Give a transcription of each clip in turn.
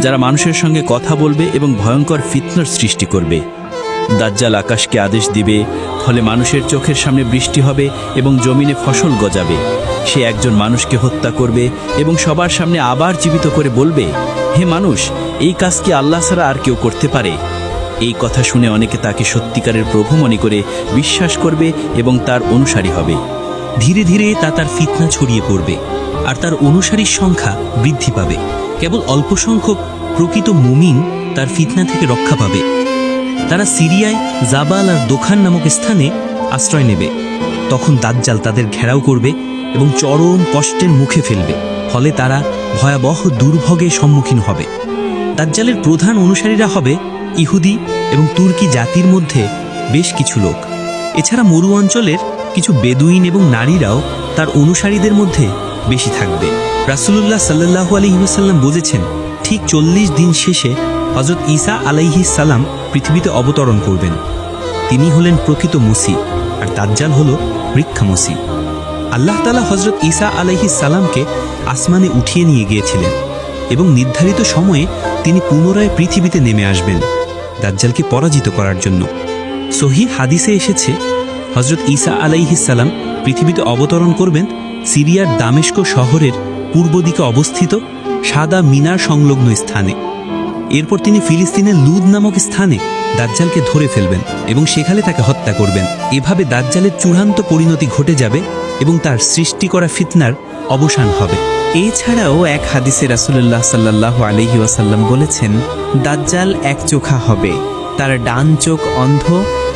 যারা মানুষের সঙ্গে কথা বলবে এবং ভয়ঙ্কর ফিতনার সৃষ্টি করবে। দাজ্জাল আকাশকে আদেশ দিবে, ফলে মানুষের চোখের সামনে বৃষ্টি হবে এবং জমিনে ফসল গজাবে। সে একজন মানুষকে হত্যা করবে এবং সবার সামনে আবার জীবিত করে বলবে, হে মানুষ, এই কাজ কি আল্লাহ ছাড়া আর কেউ করতে পারে? এই কথা শুনে অনেকে তাকে সত্যিকারের প্রভু মনে করে বিশ্বাস করবে এবং তার অনুসারী হবে। ধীরে ধীরে তার ফিতনা ছড়িয়ে পড়বে আর তার অনুসারীর সংখ্যা বৃদ্ধি পাবে। কেবল অল্প সংখ্যক প্রকৃত মুমিন তার ফিতনা থেকে রক্ষা পাবে। তারা সিরিয়ায় জাবাল আর দোখান নামক স্থানে আশ্রয় নেবে। তখন দাজ্জাল তাদের ঘেরাও করবে এবং চরম কষ্টের মুখে ফেলবে। ফলে তারা ভয়াবহ দুর্ভোগের সম্মুখীন হবে। দাজ্জালের প্রধান অনুসারীরা হবে ইহুদি এবং তুর্কি জাতির মধ্যে বেশ কিছু লোক। এছাড়া মরু অঞ্চলের কিছু বেদুইন এবং নারীরাও তার অনুসারীদের মধ্যে বেশি থাকবে। রাসূলুল্লাহ সাল্লাল্লাহু আলাইহি ওয়াসাল্লাম বলেছেন, ঠিক 40 দিন শেষে হযরত ঈসা আলাইহিস সালাম পৃথিবীতে অবতরণ করবেন। তিনি হলেন প্রকৃত মসিহ আর দাজ্জাল হল মিথ্যা মসিহ। আল্লাহ তাআলা হযরত ঈসা আলাইহিস সালামকে আসমানে উঠিয়ে নিয়ে গিয়েছিলেন এবং নির্ধারিত সময়ে তিনি পুনরায় পৃথিবীতে নেমে আসবেন দাজ্জালকে পরাজিত করার জন্য। সহিহ হাদিসে এসেছে, হযরত ঈসা আলাইহিস সালাম পৃথিবীতে অবতরণ করবেন সিরিয়ার দামেস্ক শহরের পূর্ব দিকে অবস্থিত সাদা মিনার সংলগ্ন স্থানে। এরপর তিনি ফিলিস্তিনের লুদ নামক স্থানে দাজ্জালকে ধরে ফেলবেন এবং সেখানে তাকে হত্যা করবেন। এভাবে দাজ্জালের চূড়ান্ত পরিণতি ঘটে যাবে এবং তার সৃষ্টি করা ফিতনার অবসান হবে। এছাড়াও এক হাদিসে রাসূলুল্লাহ সাল্লাল্লাহু আলাইহি ওয়াসাল্লাম বলেছেন, দাজ্জাল একচোখা হবে, তার ডান চোখ অন্ধ,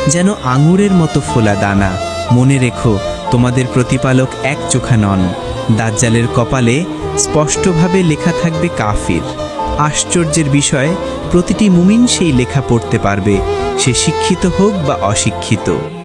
যেন আঙুরের মতো ফোলা দানা। মনে রেখো, তোমাদের প্রতিপালক একচোখা নন। দাজ্জালের কপালে স্পষ্টভাবে লেখা থাকবে কাফির। আশ্চর্যের বিষয়, প্রতিটি মুমিন সেই লেখা পড়তে পারবে, সে শিক্ষিত হোক বা অশিক্ষিত।